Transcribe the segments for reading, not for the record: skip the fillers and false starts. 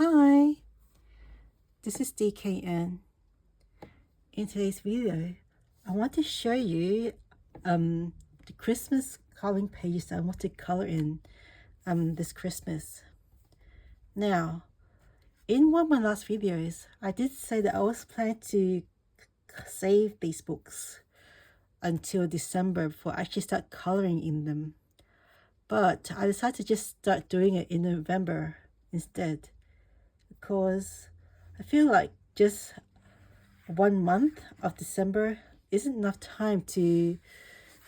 Hi, this is DKN. In today's video, I want to show you the Christmas coloring pages that I want to color in this Christmas. Now, in one of my last videos, I did say that I was planning to save these books until December before I actually start coloring in them. But I decided to just start doing it in November instead, because I feel like just 1 month of December isn't enough time to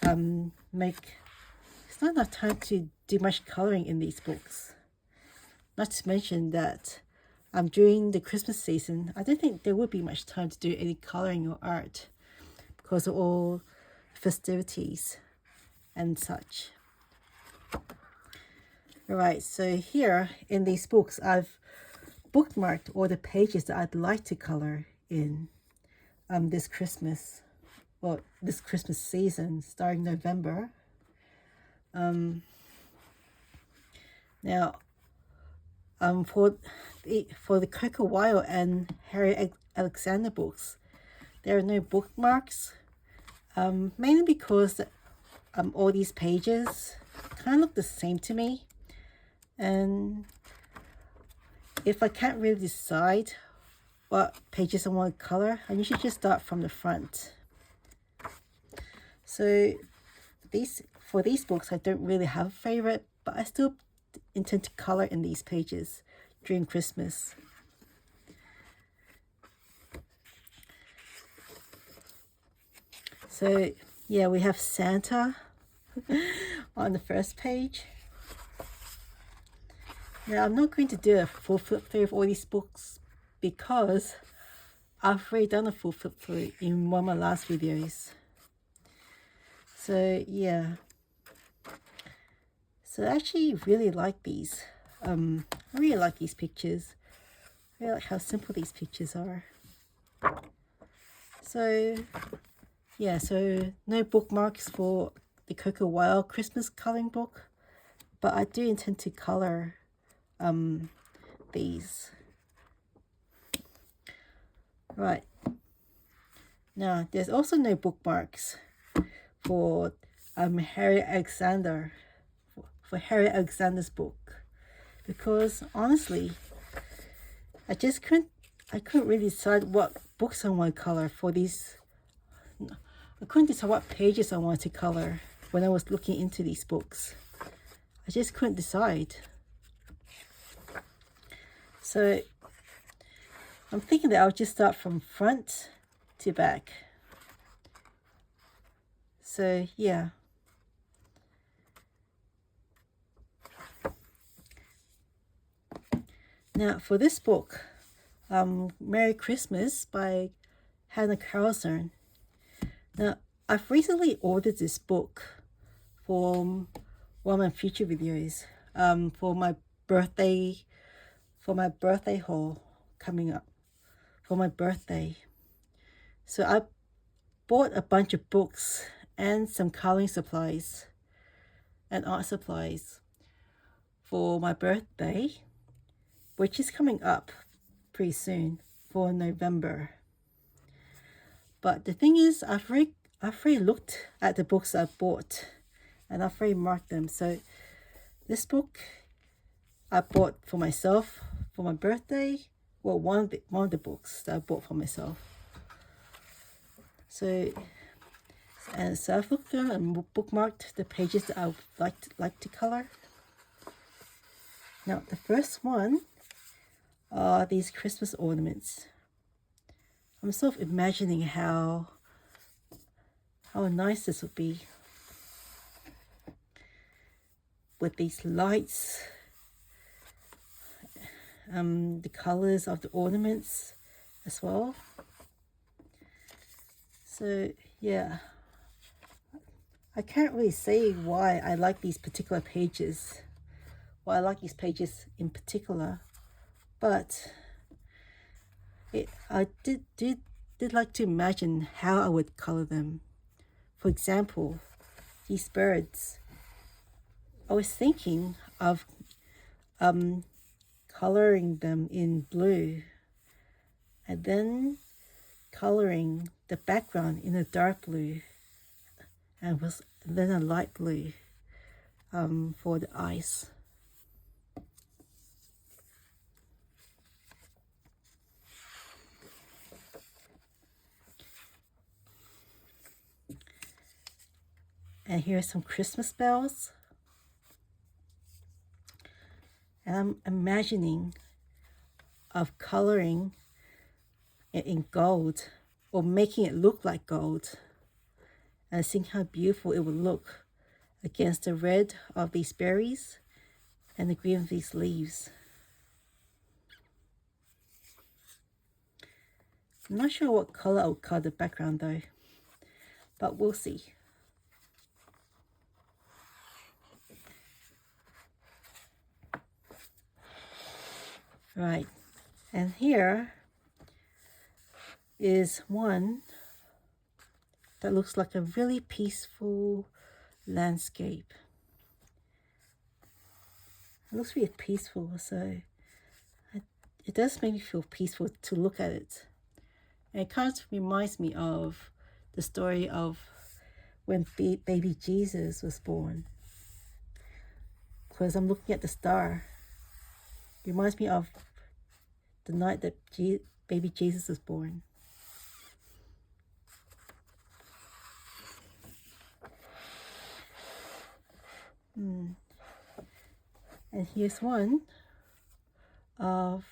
it's not enough time to do much coloring in these books. Not to mention that during the Christmas season, I don't think there would be much time to do any coloring or art because of all festivities and such. Alright, so here in these books, I've bookmarked all the pages that I'd like to color in this Christmas, well, this Christmas season, starting November. Now, for the Coco Wyle and Harry Alexander books, there are no bookmarks, mainly because all these pages kind of look the same to me, and if I can't really decide what pages I want to color, I usually just start from the front. So for these books, I don't really have a favorite, but I still intend to color in these pages during Christmas. So yeah, we have Santa on the first page. Now, I'm not going to do a full flip through of all these books because I've already done a full flip through in one of my last videos. So yeah, so I actually really like these. I really like these pictures. I really like how simple these pictures are. So yeah, so no bookmarks for the Coco Wyle Christmas coloring book, but I do intend to color these. Right, now there's also no bookmarks for Harry Alexander, for Harry Alexander's book, because honestly I couldn't really decide what books I want to color for these. I couldn't decide what pages I wanted to color when I was looking into these books. I just couldn't decide. So I'm thinking that I'll just start from front to back. So yeah. Now for this book, Merry Christmas by Hannah Carlson. Now I've recently ordered this book for one of my future videos, for my birthday haul coming up for my birthday. So I bought a bunch of books and some coloring supplies and art supplies for my birthday, which is coming up pretty soon for November. But the thing is, I've already looked at the books I bought and I've already marked them. So this book I bought for myself for my birthday. Well, one of the books that I bought for myself. So I've looked through and bookmarked the pages that I would like to color. Now the first one are these Christmas ornaments. I'm sort of imagining how nice this would be with these lights, the colors of the ornaments as well. So yeah, I can't really say why I like these particular pages, why I like these pages in particular, but I did like to imagine how I would color them. For example, these birds, I was thinking of coloring them in blue and then coloring the background in a dark blue and then a light blue for the eyes. And here's some Christmas bells. And I'm imagining of coloring it in gold or making it look like gold and seeing how beautiful it would look against the red of these berries and the green of these leaves. I'm not sure what color I would color the background though, but we'll see. Right, and here is one that looks like a really peaceful landscape. It looks really peaceful, so it does make me feel peaceful to look at it. And it kind of reminds me of the story of when baby Jesus was born. Because I'm looking at the star. It reminds me of the night that baby Jesus was born. And here's one of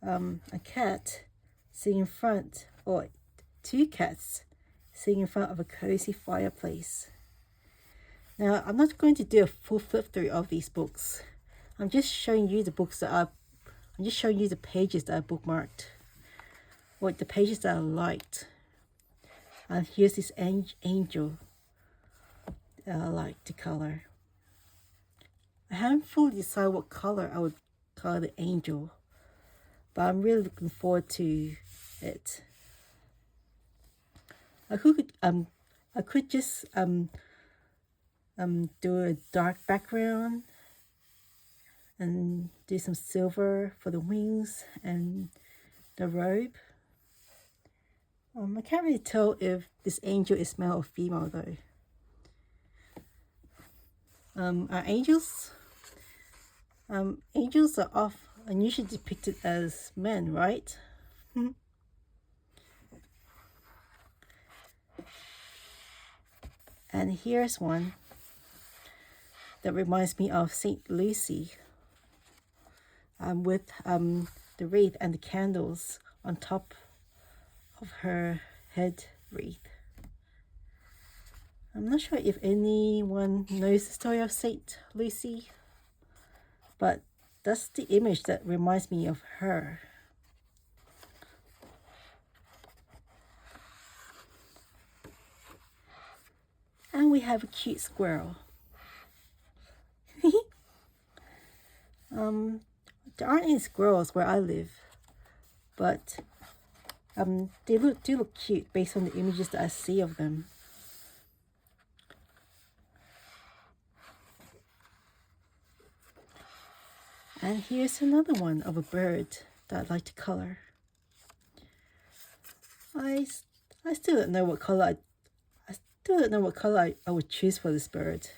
a cat sitting in front, or two cats sitting in front of a cozy fireplace. Now, I'm not going to do a full flip through of these books. I'm just showing you the books that I'm just showing you the pages that I bookmarked, or the pages that I liked. And here's this angel that I like to color. I haven't fully decided what color I would color the angel, but I'm really looking forward to it. I could just do a dark background and do some silver for the wings and the robe. I can't really tell if this angel is male or female though. Our angels are usually depicted as men, right? And here's one that reminds me of Saint Lucy, with the wreath and the candles on top of her head wreath. I'm not sure if anyone knows the story of Saint Lucy, but that's the image that reminds me of her. And we have a cute squirrel. There aren't any squirrels where I live, but they do look cute based on the images that I see of them. And here's another one of a bird that I'd like to color. I still don't know what color I would choose for this bird.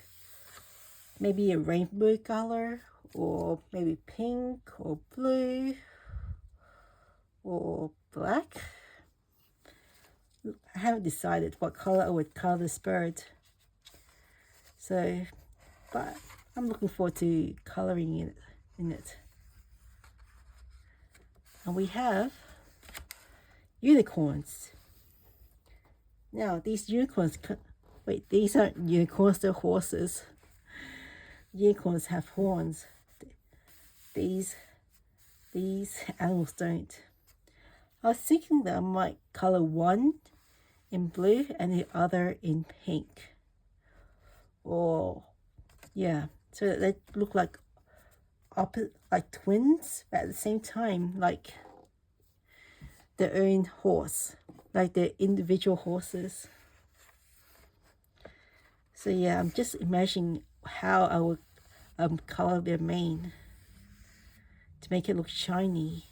Maybe a rainbow color, or maybe pink or blue or black. I haven't decided what color I would color this bird. So, but I'm looking forward to coloring it. And we have unicorns. Now these unicorns, wait, these aren't unicorns, they're horses. Unicorns have horns. These animals don't. I was thinking that I might color one in blue and the other in pink. Or yeah, so that they look like twins, but at the same time like their own horse, like their individual horses. So yeah, I'm just imagining how I would color their mane. make it look shiny.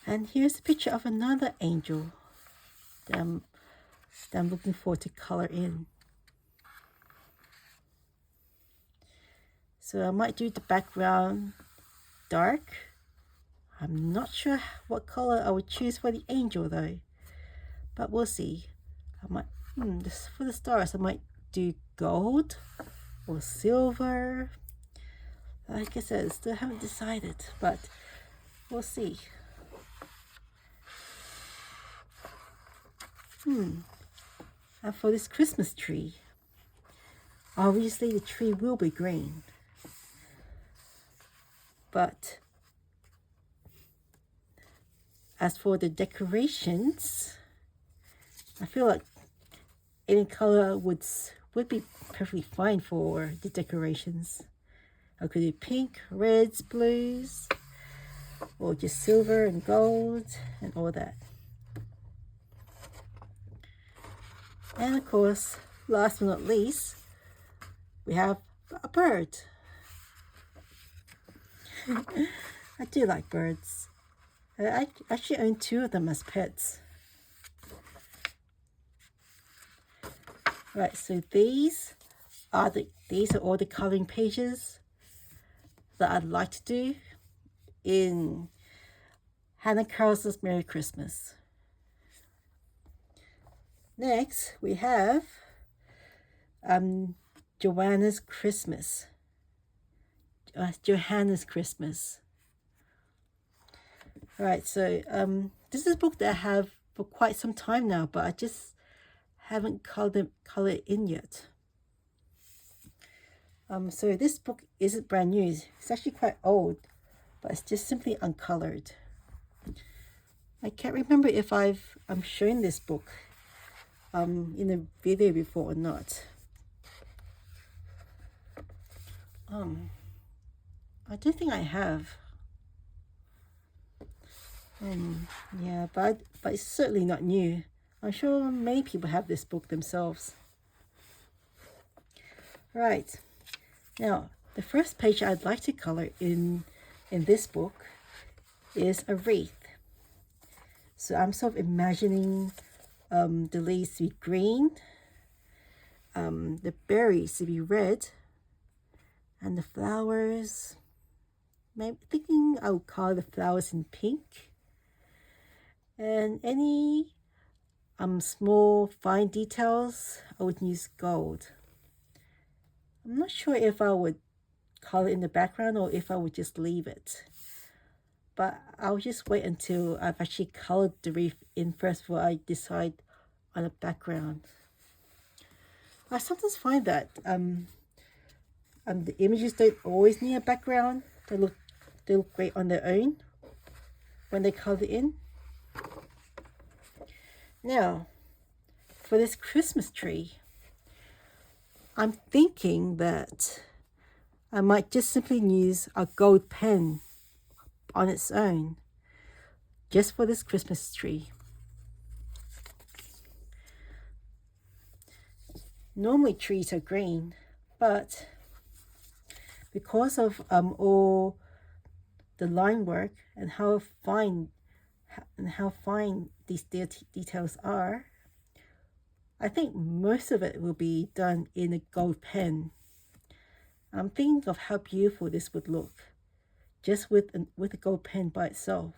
And here's a picture of another angel that I'm looking forward to color in. So I might do the background dark. I'm not sure what color I would choose for the angel though, but we'll see. I might, for the stars, I might do gold or silver. Like I said, still haven't decided, but we'll see. And for this Christmas tree, obviously the tree will be green. But as for the decorations, I feel like any color would be perfectly fine for the decorations. I could do pink, reds, blues, or just silver and gold and all that. And of course, last but not least, we have a bird. I do like birds. I actually own 2 of them as pets. Right, so these are all the coloring pages that I'd like to do in Hannah Carlson's Merry Christmas. Next, we have Johanna's Christmas. Johanna's Christmas. Right, so this is a book that I have for quite some time now, but I just haven't colored in yet. So this book isn't brand new. It's actually quite old, but it's just simply uncolored. I can't remember if I'm showing this book in a video before or not. I don't think I have. Yeah, but it's certainly not new. I'm sure many people have this book themselves. Right, now the first page I'd like to color in this book is a wreath. So I'm sort of imagining the leaves to be green, the berries to be red, and the flowers, maybe thinking I would color the flowers in pink. And any small fine details, I would use gold. I'm not sure if I would color in the background or if I would just leave it. But I'll just wait until I've actually colored the wreath in first before I decide on a background. I sometimes find that the images don't always need a background. They look great on their own when they color in. Now, for this Christmas tree, I'm thinking that I might just simply use a gold pen on its own, just for this Christmas tree. Normally trees are green, but because of all the line work and how fine these details are, I think most of it will be done in a gold pen. I'm thinking of how beautiful this would look just with a gold pen by itself.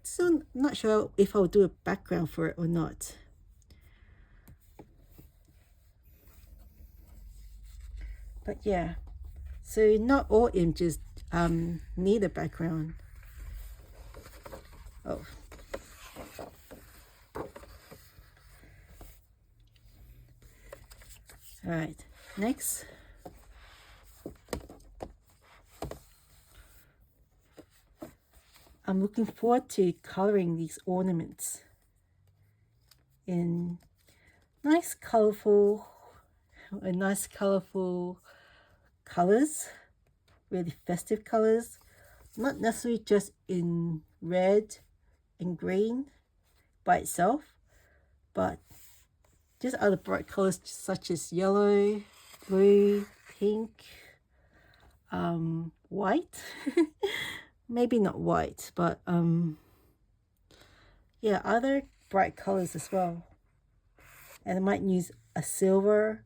So I'm not sure if I'll do a background for it or not. But yeah, so not all images need a background. Oh. All right, next. I'm looking forward to coloring these ornaments in nice colorful colors, really festive colors, not necessarily just in red and green by itself, but just other bright colors such as yellow, blue, pink, white. Maybe not white, but yeah, other bright colors as well. And I might use a silver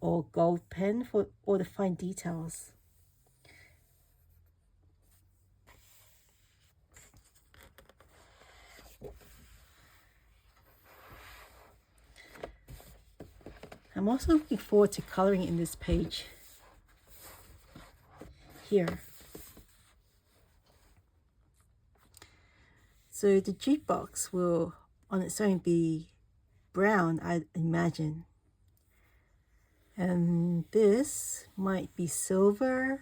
or gold pen for all the fine details. I'm also looking forward to coloring in this page here. So the jukebox will on its own be brown, I imagine. And this might be silver.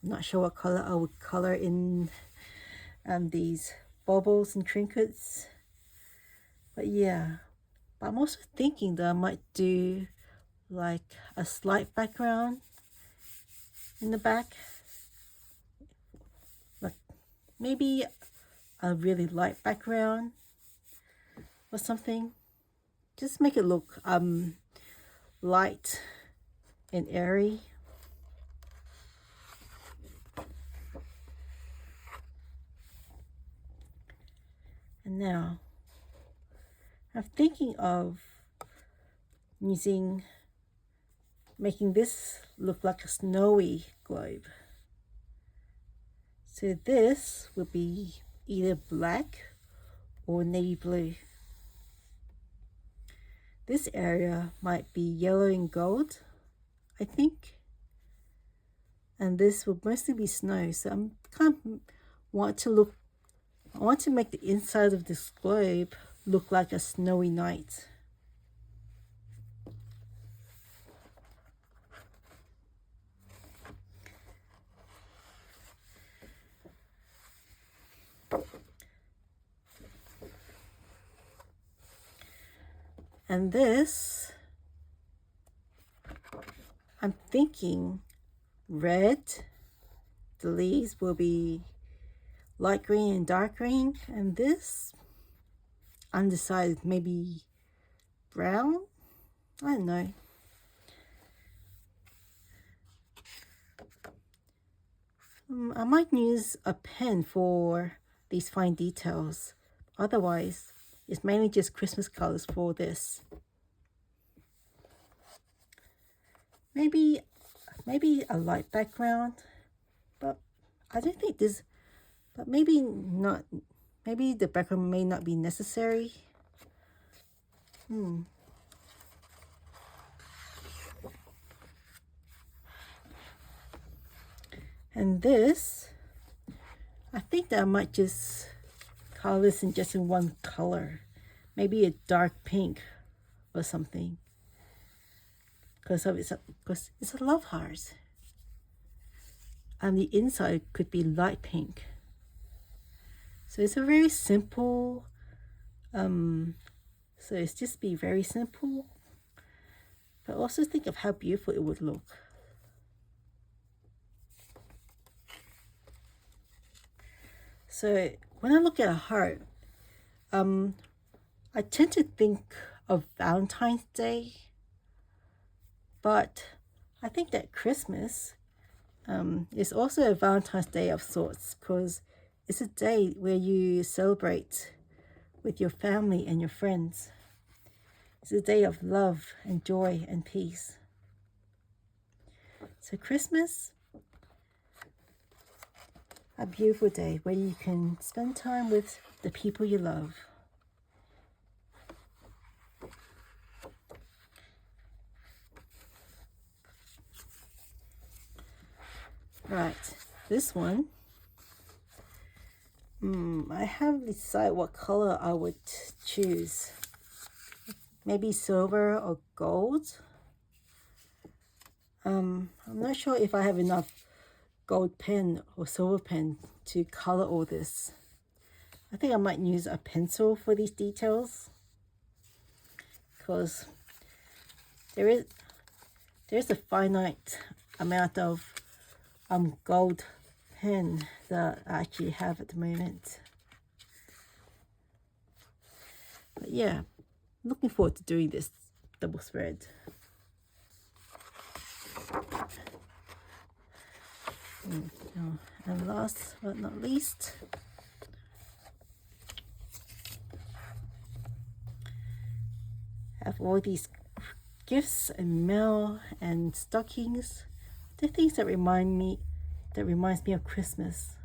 I'm not sure what color I would color in these baubles and trinkets. But yeah, but I'm also thinking that I might do like a slight background in the back. Like maybe a really light background or something. Just make it look light and airy. And now I'm thinking of making this look like a snowy globe. So this will be either black or navy blue. This area might be yellow and gold, I think. And this will mostly be snow. So I'm kind of I want to make the inside of this globe look like a snowy night. And this, I'm thinking red. The leaves will be light green and dark green. And this, undecided, maybe brown? I don't know. I might use a pen for these fine details. Otherwise, it's mainly just Christmas colors for this. Maybe a light background, but I don't think this, but maybe not, maybe the background may not be necessary. And this, I think that I might just color this in just in one color. Maybe a dark pink or something. Because it's a love heart. And the inside could be light pink. So it's a very simple, so it's just be very simple. But also think of how beautiful it would look. So when I look at a heart, I tend to think of Valentine's Day, but I think that Christmas is also a Valentine's Day of sorts, because it's a day where you celebrate with your family and your friends. It's a day of love and joy and peace. So Christmas, a beautiful day where you can spend time with the people you love. Right, this one, I haven't decided what color I would choose. Maybe silver or gold. I'm not sure if I have enough gold pen or silver pen to color all this. I think I might use a pencil for these details, because there's a finite amount of gold pen that I actually have at the moment. But yeah, looking forward to doing this double spread. And last but not least, have all these gifts and mail and stockings. The things that reminds me of Christmas.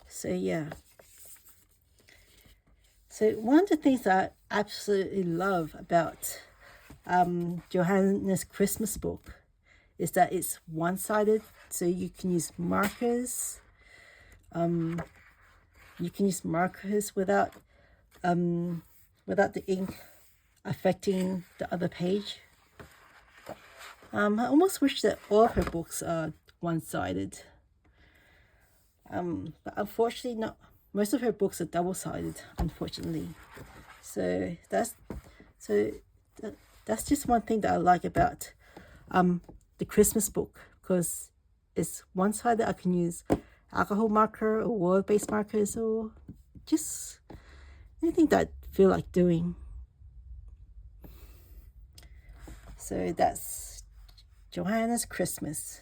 So yeah. So one of the things that I absolutely love about Johanna's Christmas book is that it's one-sided, so you can use markers. You can use markers without the ink affecting the other page. I almost wish that all of her books are one-sided. But unfortunately not. Most of her books are double-sided, unfortunately. So that's just one thing that I like about the Christmas book, because it's one-sided. I can use alcohol marker or word-based markers or just anything that I feel like doing. So that's Johanna's Christmas,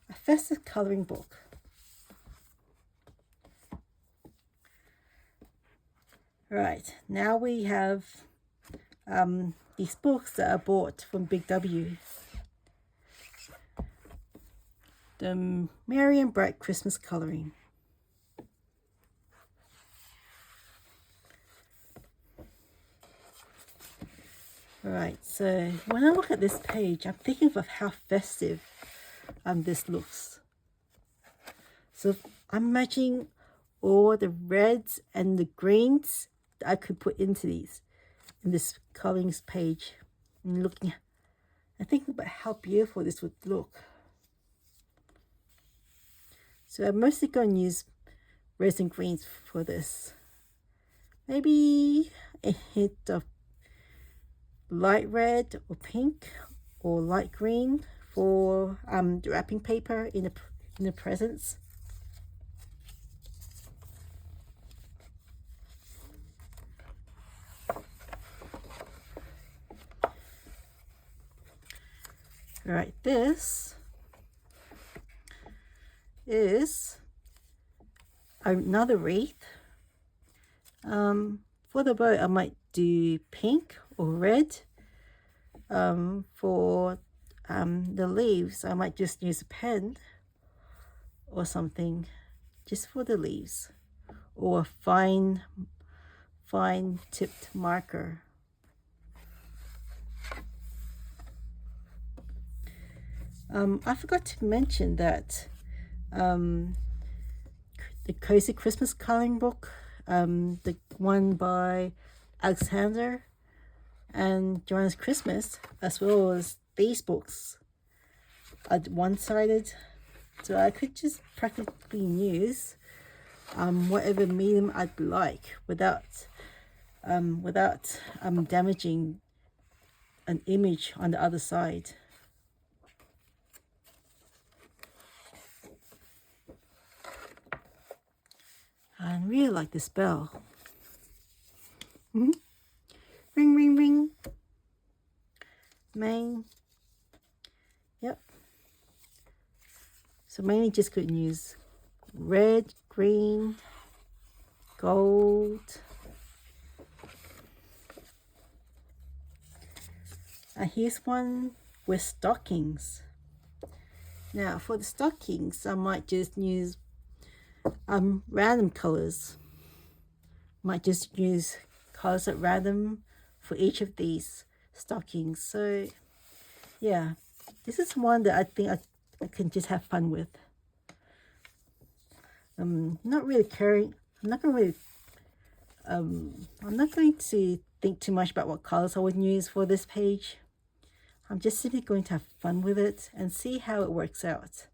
a festive coloring book. Right, now we have these books that I bought from Big W. The Merry and Bright Christmas Coloring. Right, so when I look at this page, I'm thinking of how festive this looks. So I'm matching all the reds and the greens that I could put into this coloring page, and looking and thinking about how beautiful this would look. So I'm mostly going to use reds and greens for this. Maybe a hint of light red or pink or light green for the wrapping paper in the presents. All right, this is another wreath. For the bow, I might do pink or red. For the leaves, I might just use a pen or something just for the leaves, or a fine tipped marker. I forgot to mention that the Cozy Christmas coloring book, the one by Alexander and Johanna's Christmas, as well as these books, are one-sided, so I could just practically use whatever medium I'd like without damaging an image on the other side. I really like this bell. Ring, ring, ring. Main. Yep. So mainly just couldn't use red, green, gold. And here's one with stockings. Now for the stockings, I might just use random colors. Might just use colors at random for each of these stockings. So yeah, this is one that I think I can just have fun with. Not really caring. I'm not going to think too much about what colors I would use for this page. I'm just simply going to have fun with it and see how it works out.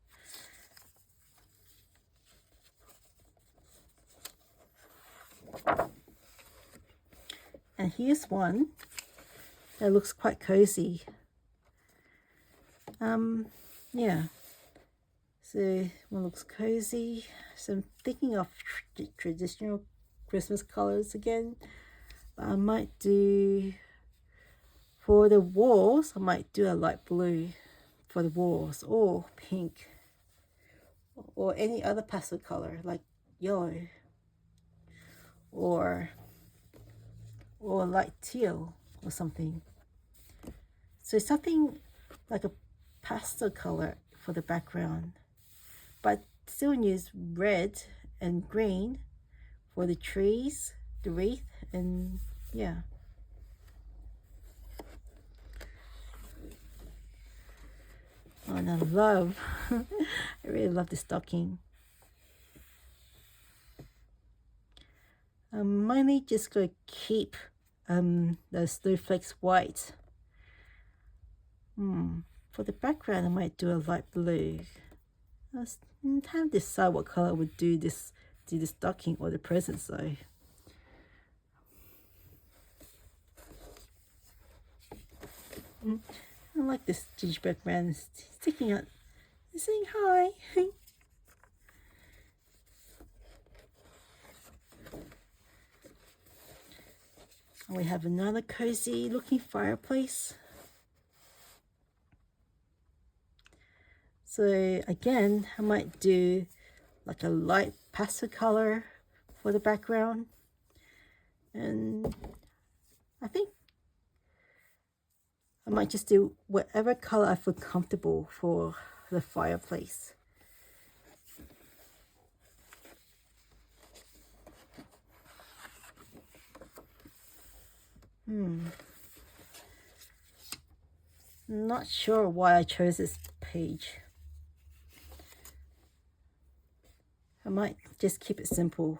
And here's one that looks quite cozy. Yeah. So one looks cozy. So I'm thinking of traditional Christmas colors again. I might do, for the walls, I might do a light blue for the walls, or pink, or any other pastel color like yellow, or light teal or something. So something like a pastel color for the background, but still use red and green for the trees, the wreath, and yeah. Oh, and I love, I really love the stocking. I'm mainly just going to keep the snowflakes white. For the background, I might do a light blue. I haven't to decide what color I would do the stocking or the presents though. I like this gingerbread man sticking out, saying hi. We have another cozy looking fireplace. So again, I might do like a light pastel color for the background. And I think I might just do whatever color I feel comfortable for the fireplace. Not sure why I chose this page. I might just keep it simple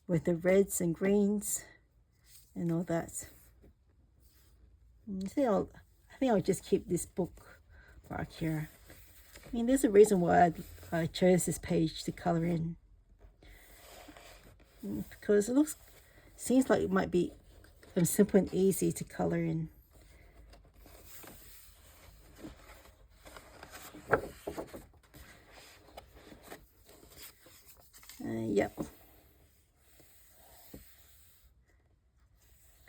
with the reds and greens and all that. I think I'll just keep this bookmark here. I mean, there's a reason why I chose this page to color in, because it seems like it might be simple and easy to color in. Yep.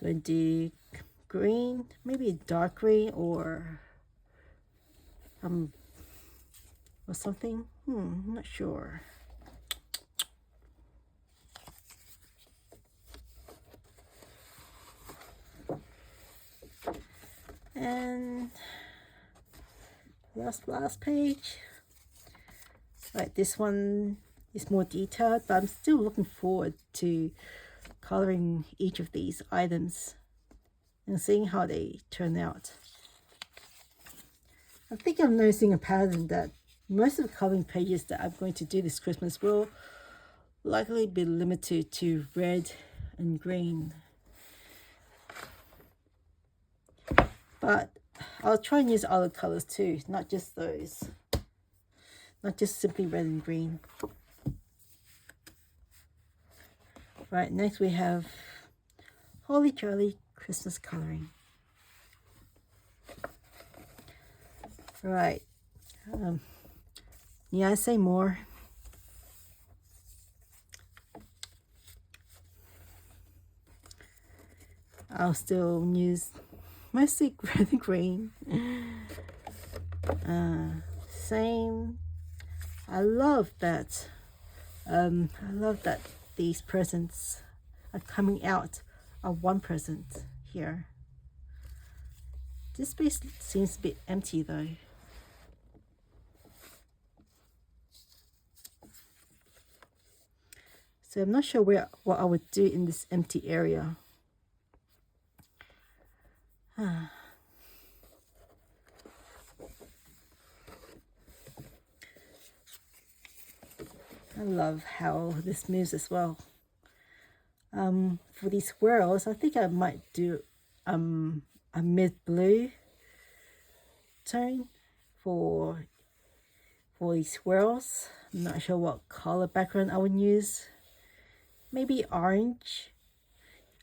Going to do green, maybe a dark green or something. I'm not sure. And last page. Right, this one is more detailed, but I'm still looking forward to coloring each of these items and seeing how they turn out. I think I'm noticing a pattern that most of the coloring pages that I'm going to do this Christmas will likely be limited to red and green. But I'll try and use other colors too, not just those. Not just simply red and green. Right, next we have Holly Jolly Christmas coloring. Right. Yeah, I say more. I'll still use mostly red and green. Same. I love that. These presents are coming out of one present here. This space seems a bit empty though. So I'm not sure what I would do in this empty area. I love how this moves as well. For these swirls, I think I might do a mid blue tone for these swirls. I'm not sure what color background I would use. Maybe orange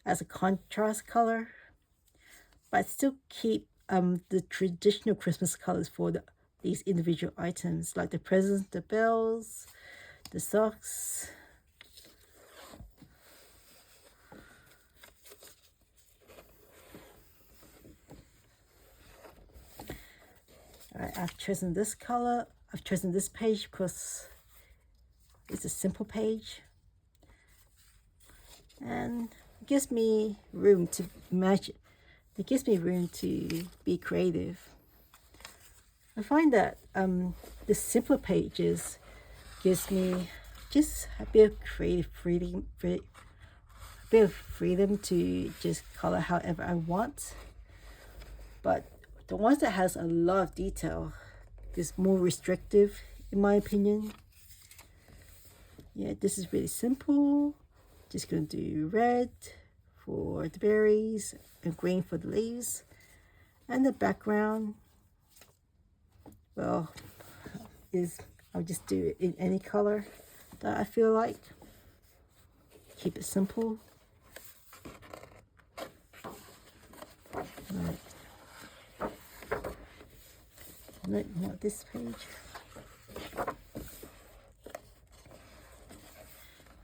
as a contrast color, but still keep the traditional Christmas colors for the these individual items, like the presents, the bells, the socks. Alright, I've chosen this color. I've chosen this page because it's a simple page. And it gives me room to imagine. It gives me room to be creative. I find that the simpler pages gives me just a bit of creative freedom, to just color however I want. But the ones that has a lot of detail is more restrictive, in my opinion. Yeah, this is really simple. Just gonna do red for the berries and green for the leaves, and the background, well, I'll just do it in any color that I feel like. Keep it simple. Right. No, not this page.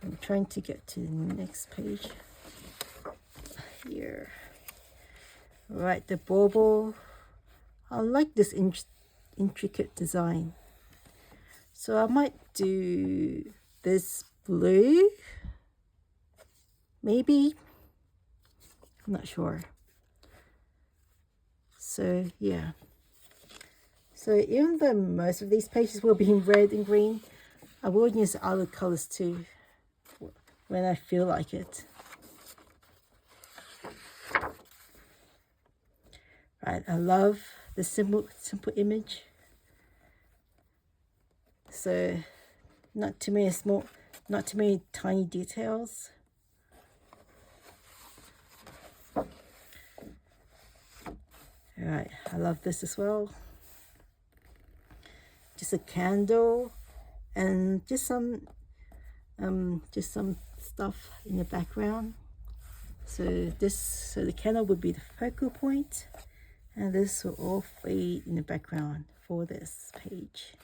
I'm trying to get to the next page. Here. Right, the bauble. I like this intricate design. So I might do this blue. Maybe. I'm not sure. So yeah. So even though most of these pages will be in red and green, I will use other colors too when I feel like it. Right, I love the simple image. So not too many tiny details. Alright, I love this as well. Just a candle and just some stuff in the background. So the candle would be the focal point, and this will all fade in the background for this page.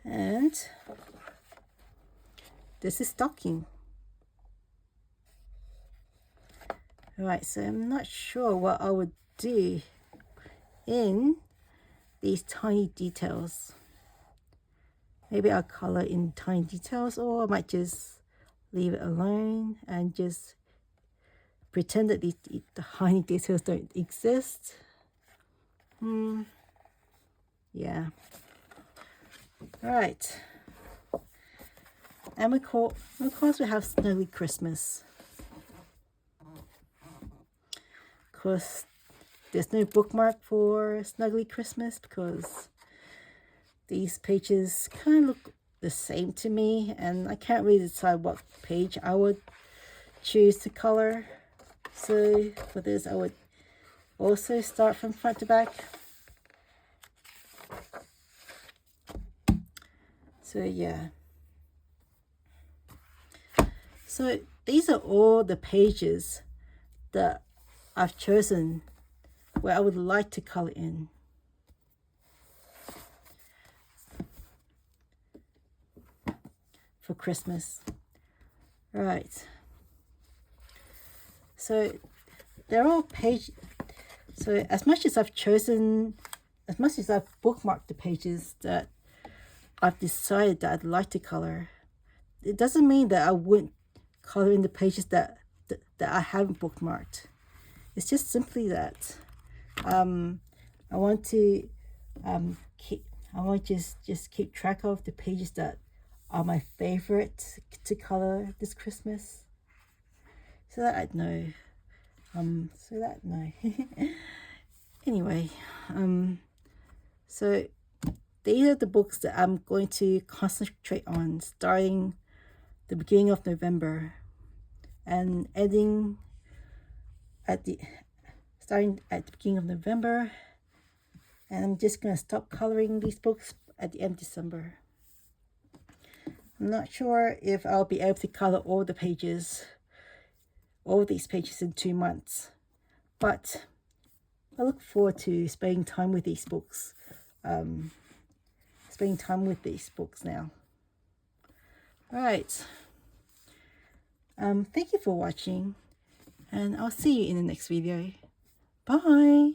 And this is stocking. Alright, so I'm not sure what I would do in these tiny details. Maybe I'll color in tiny details, or I might just leave it alone and just pretend that the tiny details don't exist. Yeah. Alright. And of course we have Snowy Christmas. Of course, there's no bookmark for Snuggly Christmas because these pages kind of look the same to me, and I can't really decide what page I would choose to color. So for this, I would also start from front to back. So yeah. So these are all the pages that I've chosen where I would like to color in. For Christmas. Right. So they're all page. So as much as I've bookmarked the pages that I've decided that I'd like to color, it doesn't mean that I wouldn't color in the pages that I haven't bookmarked. It's just simply that I want to just keep track of the pages that are my favorite to color this Christmas, so that I'd know. Anyway, so these are the books that I'm going to concentrate on starting the beginning of November and ending starting at the beginning of November, and I'm just going to stop coloring these books at the end of December. I'm not sure if I'll be able to color all the pages all these pages in 2 months. But I look forward to spending time with these books. Now. Alright. Thank you for watching, and I'll see you in the next video. Bye!